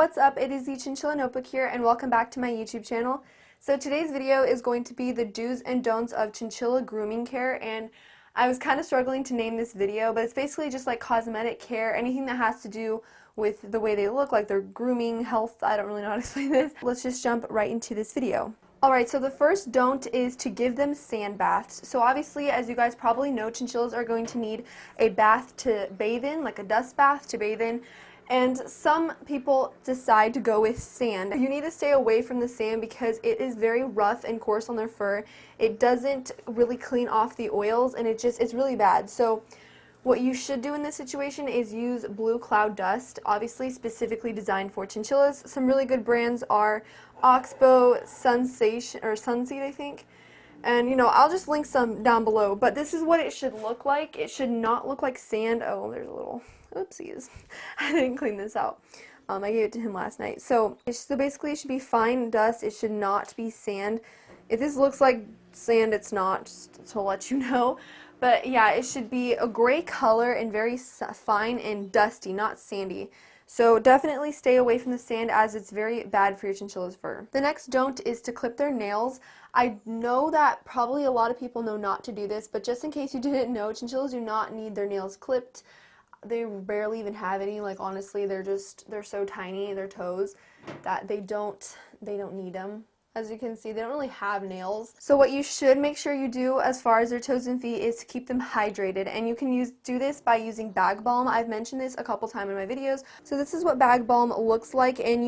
What's up? It is the Chinchilla Notebook here, and welcome back to my YouTube channel. So today's video is going to be the do's and don'ts of chinchilla grooming care, and I was kind of struggling to name this video, but it's basically just like cosmetic care, anything that has to do with the way they look, like their grooming, health. I don't really know how to explain this. Let's just jump right into this video. Alright, so the first don't is to give them sand baths. So obviously, as you guys probably know, chinchillas are going to need a bath to bathe in, like a dust bath to bathe in. And some people decide to go with sand. You need to stay away from the sand because it is very rough and coarse on their fur. It doesn't really clean off the oils, and it's really bad. So what you should do in this situation is use blue cloud dust, obviously specifically designed for chinchillas. Some really good brands are Oxbow, Sensation, or Sunseed, I think. And, you know, I'll just link some down below. But this is what it should look like. It should not look like sand. Oh, there's a little oopsies. I didn't clean this out. I gave it to him last night. So basically it should be fine dust. It should not be sand. If this looks like sand, it's not, just to let you know. But yeah, it should be a gray color and very fine and dusty, not sandy. So definitely stay away from the sand as it's very bad for your chinchilla's fur. The next don't is to clip their nails. I know that probably a lot of people know not to do this, but just in case you didn't know, chinchillas do not need their nails clipped. They barely even have any. Like, honestly, they're so tiny, their toes, that they don't need them. As you can see, they don't really have nails. So what you should make sure you do as far as their toes and feet is to keep them hydrated. And you can do this by using bag balm. I've mentioned this a couple times in my videos. So this is what bag balm looks like, and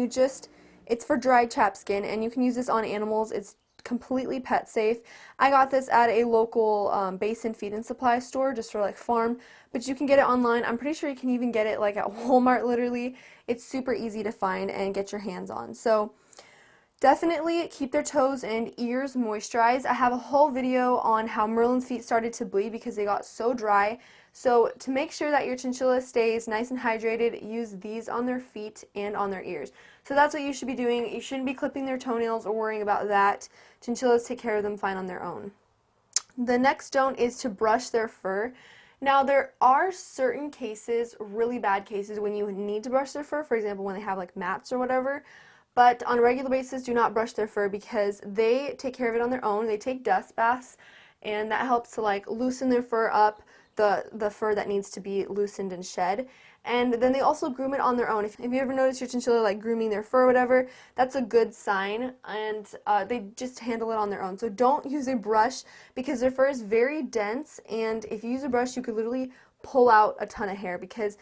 it's for dry chapped skin, and you can use this on animals. It's completely pet safe. I got this at a local basin feed and supply store, just for like farm, but you can get it online. I'm pretty sure you can even get it like at Walmart, literally. It's super easy to find and get your hands on. So definitely keep their toes and ears moisturized. I have a whole video on how Merlin's feet started to bleed because they got so dry. So to make sure that your chinchilla stays nice and hydrated, use these on their feet and on their ears. So that's what you should be doing. You shouldn't be clipping their toenails or worrying about that. Chinchillas take care of them fine on their own. The next don't is to brush their fur. Now, there are certain cases, really bad cases, when you need to brush their fur. For example, when they have like mats or whatever. But on a regular basis, do not brush their fur because they take care of it on their own. They take dust baths, and that helps to like loosen their fur up, the fur that needs to be loosened and shed. And then they also groom it on their own. If you ever notice your chinchilla like grooming their fur or whatever, that's a good sign, and they just handle it on their own. So don't use a brush because their fur is very dense, and if you use a brush, you could literally pull out a ton of hair because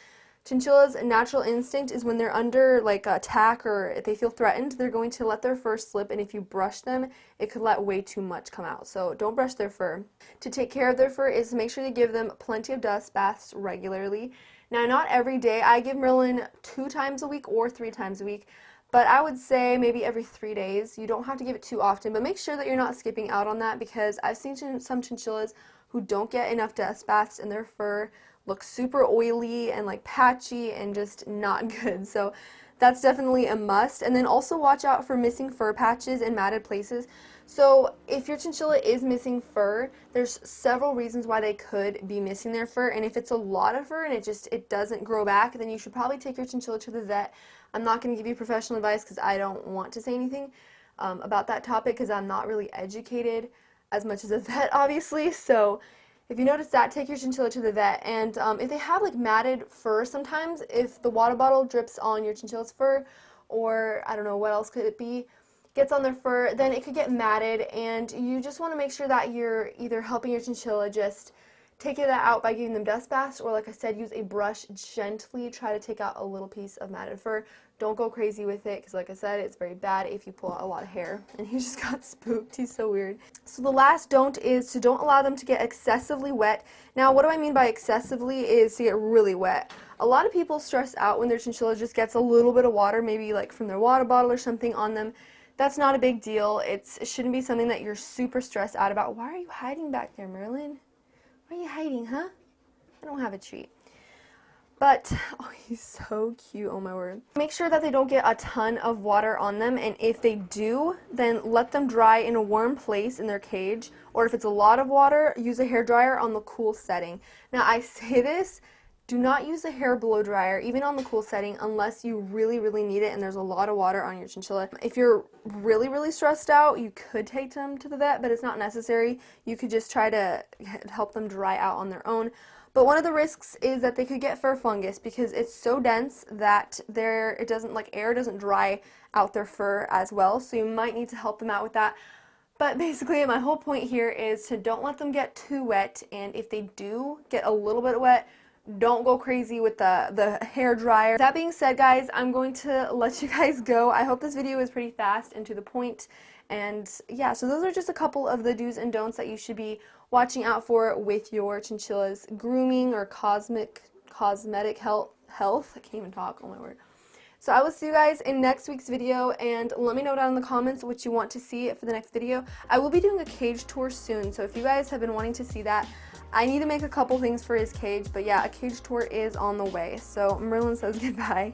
chinchilla's natural instinct is when they're under like attack or if they feel threatened, they're going to let their fur slip, and if you brush them, it could let way too much come out. So don't brush their fur. To take care of their fur is to make sure you give them plenty of dust baths regularly. Now, not every day. I give Merlin 2 times a week or 3 times a week, but I would say maybe every 3 days. You don't have to give it too often, but make sure that you're not skipping out on that because I've seen some chinchillas who don't get enough dust baths and their fur looks super oily and like patchy and just not good. So that's definitely a must. And then also watch out for missing fur patches and matted places. So if your chinchilla is missing fur, there's several reasons why they could be missing their fur. And if it's a lot of fur and it doesn't grow back, then you should probably take your chinchilla to the vet. I'm not going to give you professional advice because I don't want to say anything about that topic because I'm not really educated as much as a vet, obviously. So if you notice that, take your chinchilla to the vet. And if they have like matted fur, sometimes if the water bottle drips on your chinchilla's fur, or I don't know what else could it be, gets on their fur, then it could get matted, and you just want to make sure that you're either helping your chinchilla just take it out by giving them dust baths, or like I said, use a brush, gently try to take out a little piece of matted fur. Don't go crazy with it because like I said, it's very bad if you pull out a lot of hair. And he just got spooked. He's so weird. So the last don't is to don't allow them to get excessively wet. Now, what do I mean by excessively is to get really wet. A lot of people stress out when their chinchilla just gets a little bit of water, maybe like from their water bottle or something on them. That's not a big deal. It shouldn't be something that you're super stressed out about. Why are you hiding back there, Merlin? Why are you hiding, huh? I don't have a treat. But, oh, he's so cute, oh my word. Make sure that they don't get a ton of water on them, and if they do, then let them dry in a warm place in their cage, or if it's a lot of water, use a hairdryer on the cool setting. Now, I say this Do not use a hair blow dryer, even on the cool setting, unless you really, really need it and there's a lot of water on your chinchilla. If you're really, really stressed out, you could take them to the vet, but it's not necessary. You could just try to help them dry out on their own. But one of the risks is that they could get fur fungus because it's so dense that air doesn't dry out their fur as well. So you might need to help them out with that. But basically, my whole point here is to don't let them get too wet, and if they do get a little bit wet, don't go crazy with the hair dryer. That being said, guys, I'm going to let you guys go. I hope this video is pretty fast and to the point. And yeah, so those are just a couple of the do's and don'ts that you should be watching out for with your chinchilla's grooming or cosmetic health. I can't even talk, oh my word. So I will see you guys in next week's video, and let me know down in the comments what you want to see for the next video. I will be doing a cage tour soon, so if you guys have been wanting to see that, I need to make a couple things for his cage, but yeah, a cage tour is on the way. So Merlin says goodbye.